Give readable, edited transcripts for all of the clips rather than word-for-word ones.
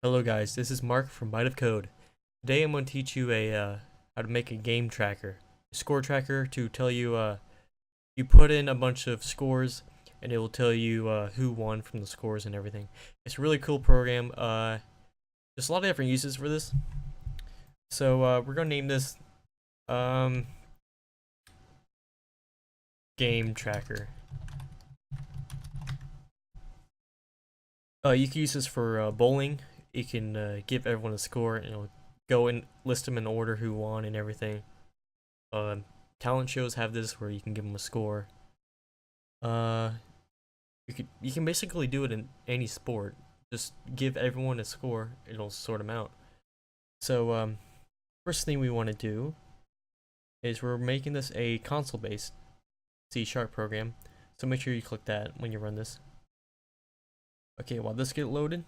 Hello guys, this is Mark from Might of Code. Today I'm going to teach you how to make a game tracker, a score tracker to tell you you put in a bunch of scores and it will tell you who won from the scores and everything. It's a really cool program. There's a lot of different uses for this. So we're going to name this game tracker. You can use this for bowling. You can give everyone a score and it'll go and list them in order who won and everything. Talent shows have this where you can give them a score. You can basically do it in any sport. Just give everyone a score, it'll sort them out. So first thing we want to do is we're making this a console-based C# program. So make sure you click that when you run this. Okay, while this gets loaded,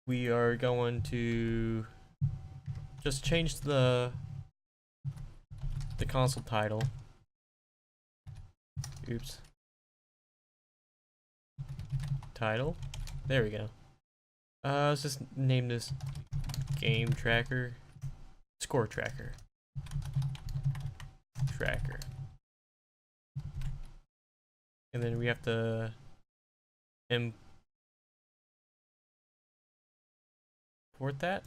we are going to just change the console title. Oops. Title. There we go. Let's just name this game tracker, score tracker. And then we have to import that.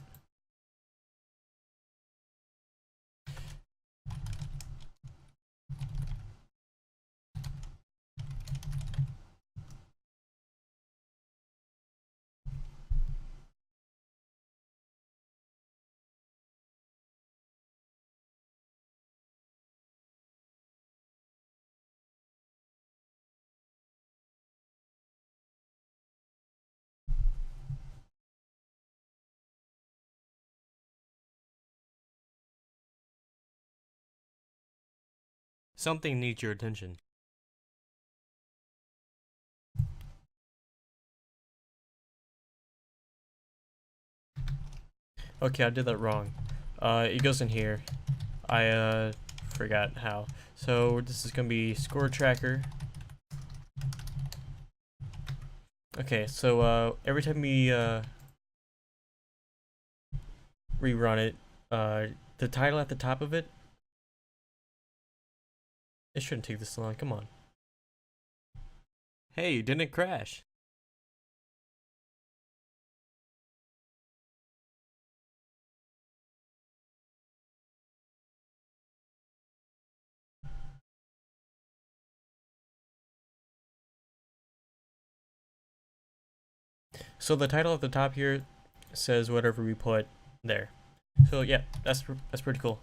Something needs your attention. Okay, I did that wrong. It goes in here. I forgot how. So this is gonna be score tracker. Okay, so every time we rerun it, the title at the top of it. It shouldn't take this long. Come on. Hey, didn't crash. So the title at the top here says whatever we put there. So yeah, that's pretty cool.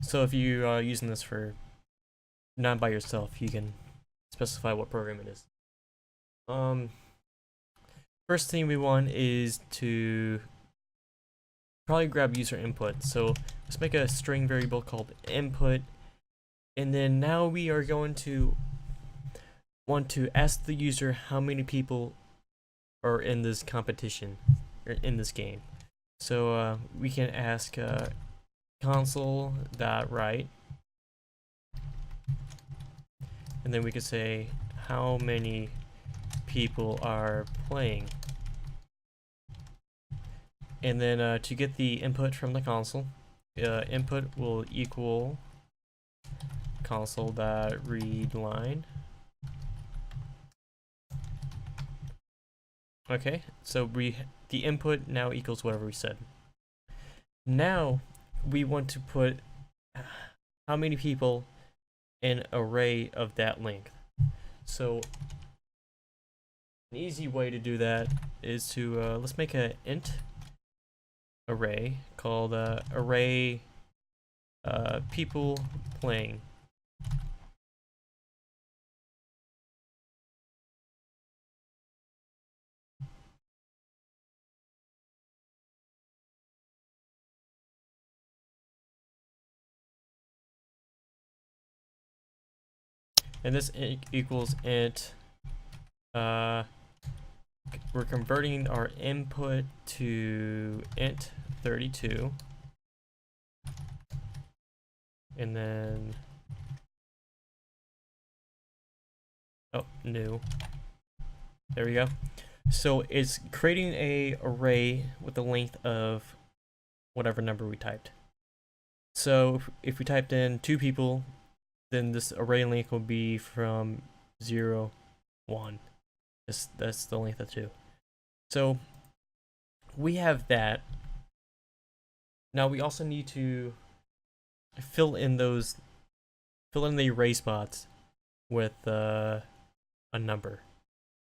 So if you are using this for not by yourself, you can specify what program it is. First thing we want is to probably grab user input. So let's make a string variable called input, and then now we are going to want to ask the user how many people are in this competition or in this game. So we can ask console.write, and then we could say how many people are playing. And then to get the input from the console, input will equal console.readLine. Okay, so the input now equals whatever we said. Now we want to put how many people in an array of that length. So an easy way to do that is to let's make an int array called array people playing. And this equals int. We're converting our input to int 32, and then new. There we go. So it's creating a array with the length of whatever number we typed. So if we typed in 2 people, then this array length will be from 0, 1. That's the length of 2. So we have that. Now we also need to fill in the array spots with a number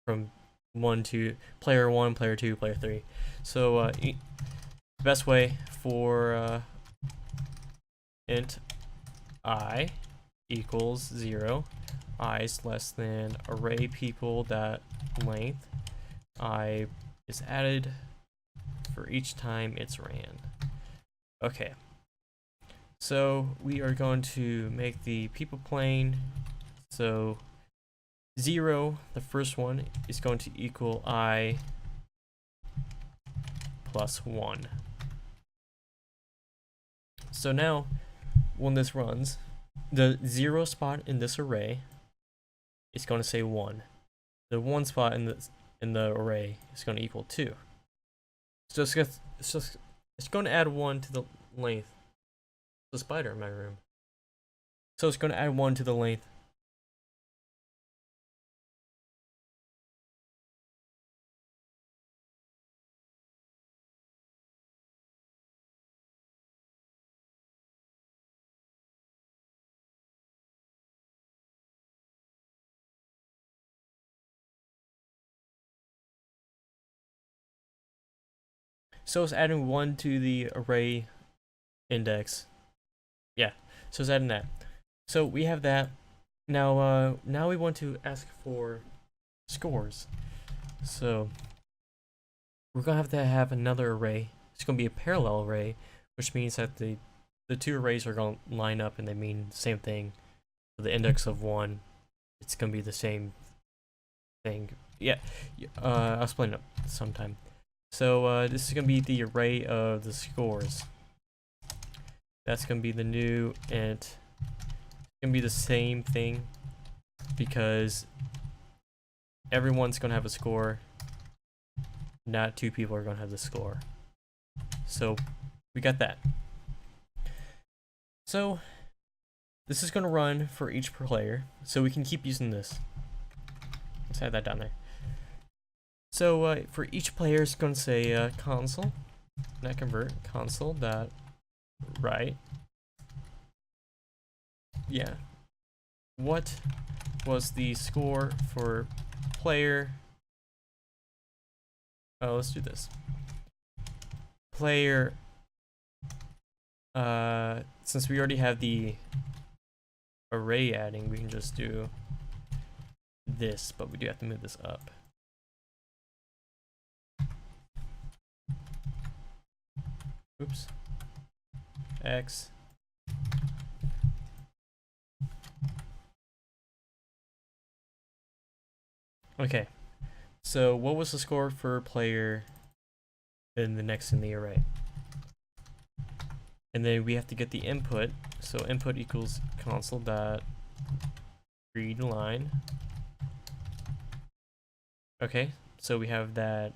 from 1 to player 1, player 2, player 3. So the best way for int I equals 0, I is less than array people dot length, I is added for each time it's ran. Okay, so we are going to make the people plane. So 0, the first one, is going to equal I plus 1. So now when this runs, the 0 spot in this array is going to say 1. The 1 spot in the array is going to equal 2. So it's going to add 1 to the length. The spider in my room. So it's going to add 1 to the length. So it's adding 1 to the array index. Yeah, so it's adding that. So we have that. Now, now we want to ask for scores. So we're gonna have to have another array. It's gonna be a parallel array, which means that the 2 arrays are gonna line up and they mean the same thing. For the index of 1, it's gonna be the same thing. Yeah, I'll explain it sometime. So this is gonna be the array of the scores. That's gonna be the new int. It's gonna be the same thing because everyone's gonna have a score. Not 2 people are gonna have the score. So we got that. So this is gonna run for each player, so we can keep using this. Let's add that down there. So for each player, it's going to say console, not convert, console dot write. Yeah. What was the score for player? Oh, let's do this. Player. Since we already have the array adding, we can just do this, but we do have to move this up. Oops. X. Okay. So what was the score for player in the next in the array? And then we have to get the input. So input equals console dot read line. Okay. So we have that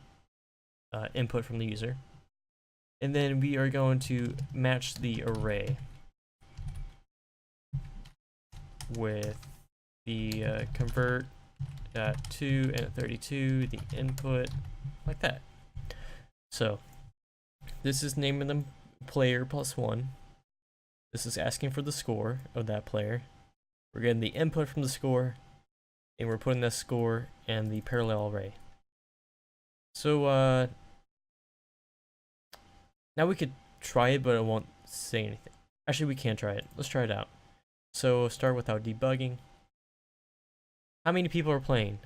input from the user. And then we are going to match the array with the convert .2 and 32, the input, like that. So this is naming them player plus 1. This is asking for the score of that player. We're getting the input from the score, and we're putting that score in the parallel array. So now we could try it, but it won't say anything. Actually, we can try it. Let's try it out. So start without debugging. How many people are playing?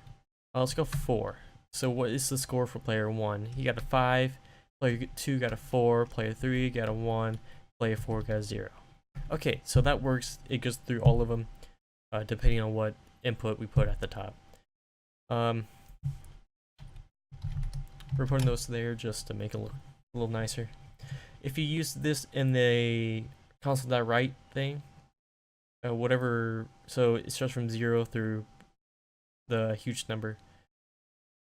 Let's go 4. So what is the score for player 1? He got a 5. Player 2 got a 4. Player 3 got a 1. Player 4 got a 0. Okay, so that works. It goes through all of them, depending on what input we put at the top. We're putting those there just to make it look a little nicer. If you use this in the console.write thing, whatever, so it starts from 0 through the huge number.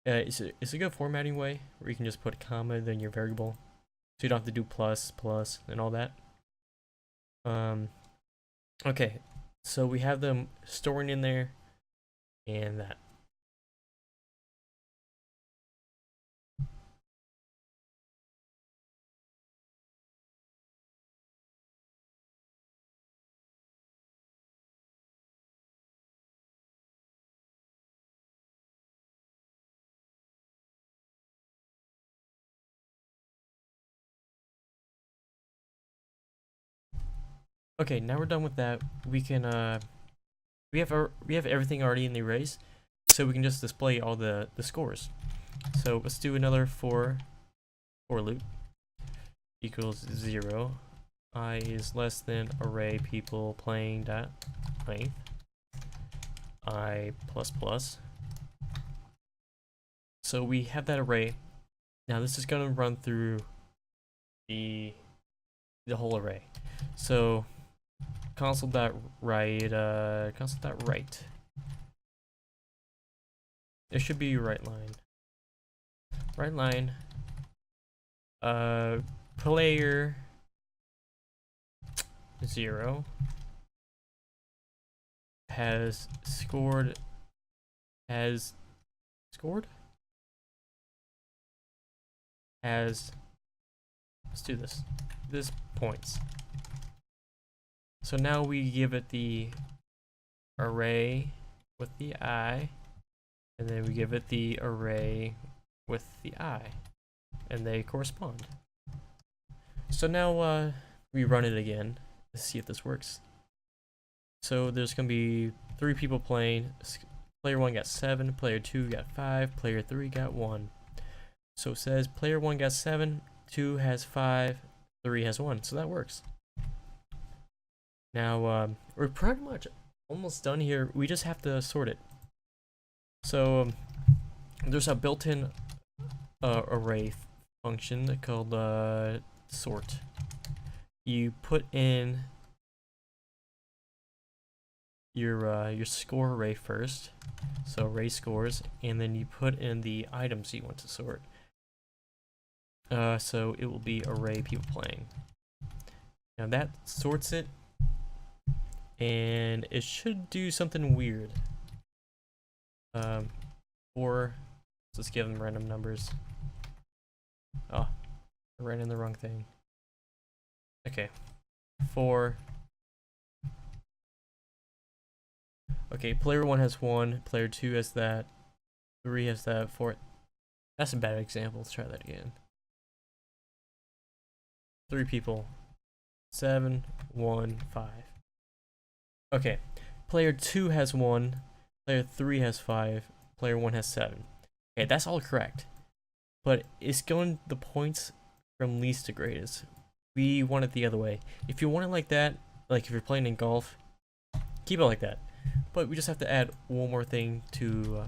It's a good formatting way where you can just put a comma then your variable, so you don't have to do plus and all that. Okay, so we have them storing in there and that. Okay, now we're done with that. We can we have everything already in the arrays, so we can just display all the scores. So let's do another for loop equals 0. I is less than array people playing dot length I plus plus. So we have that array. Now this is going to run through the whole array. So console.write console.write. There should be right line. Right line. Player 0 has scored. Let's do this points. So now we give it the array with the I, and then we give it the array with the I, and they correspond. So now we run it again to see if this works. So there's gonna be 3 people playing. Player 1 got 7, player 2 got 5, player 3 got 1. So it says player 1 got 7, 2 has 5, 3 has 1. So that works. Now we're pretty much almost done here. We just have to sort it. So there's a built-in array function called sort. You put in your score array first, so array scores, and then you put in the items you want to sort. So it will be array people playing. Now that sorts it, and it should do something weird. Or let's give them random numbers. Oh, I ran in the wrong thing. Okay, 4. Okay, player 1 has 1, player 2 has that, 3 has that, 4. That's a bad example. Let's try that again. 3 people. 7, 1, 5. Okay, player 2 has 1, player 3 has 5, player 1 has 7. Okay, that's all correct. But it's going the points from least to greatest. We want it the other way. If you want it like that, like if you're playing in golf, keep it like that. But we just have to add one more thing to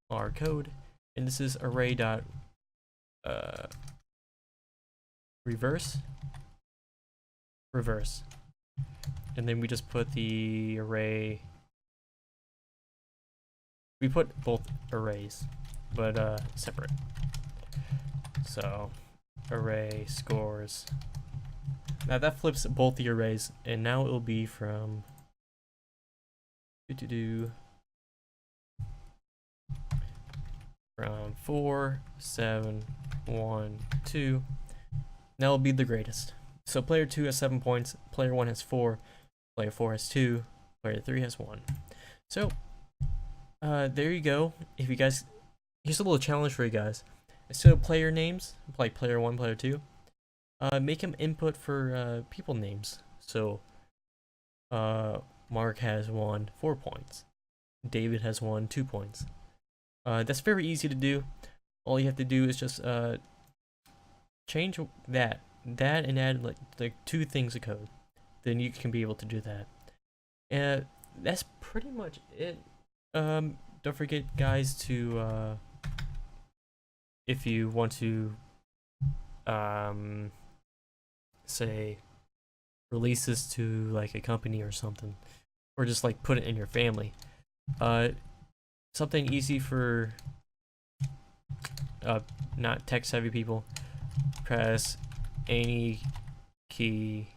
our code, and this is array dot reverse, and then we just put the array. We put both arrays, but separate. So array scores. Now that flips both the arrays, and now it will be from from 4, 7, 1, 2. Now it'll be the greatest. So player 2 has 7 points, player 1 has 4, player 4 has 2, player 3 has 1. So there you go. If you guys, here's a little challenge for you guys. Instead of player names, like player 1, player 2, make them input for people names. So Mark has 4 points. David has 2 points. That's very easy to do. All you have to do is just change that and add like 2 things of code. Then you can be able to do that. And that's pretty much it. Don't forget, guys, to if you want to say release this to like a company or something, or just like put it in your family, something easy for not tech savvy people, press any key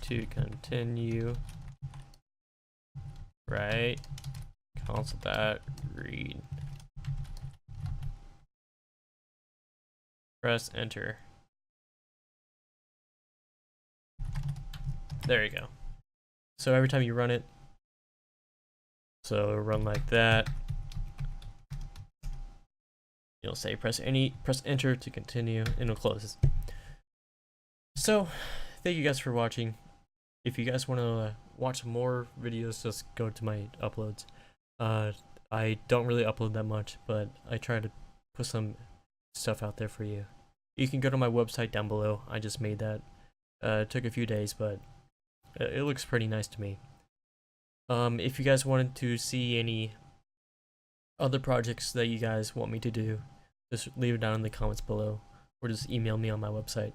to continue. Right. Cancel that. Read. Press enter. There you go. So every time you run it, so run like that, you'll say press enter to continue, and it'll close. So thank you guys for watching. If you guys want to watch more videos, just go to my uploads. I don't really upload that much, but I try to put some stuff out there for you. You can go to my website down below. I just made that. It took a few days, but it looks pretty nice to me. If you guys wanted to see any other projects that you guys want me to do, just leave it down in the comments below, or just email me on my website.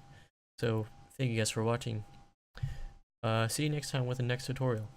So thank you guys for watching. See you next time with the next tutorial.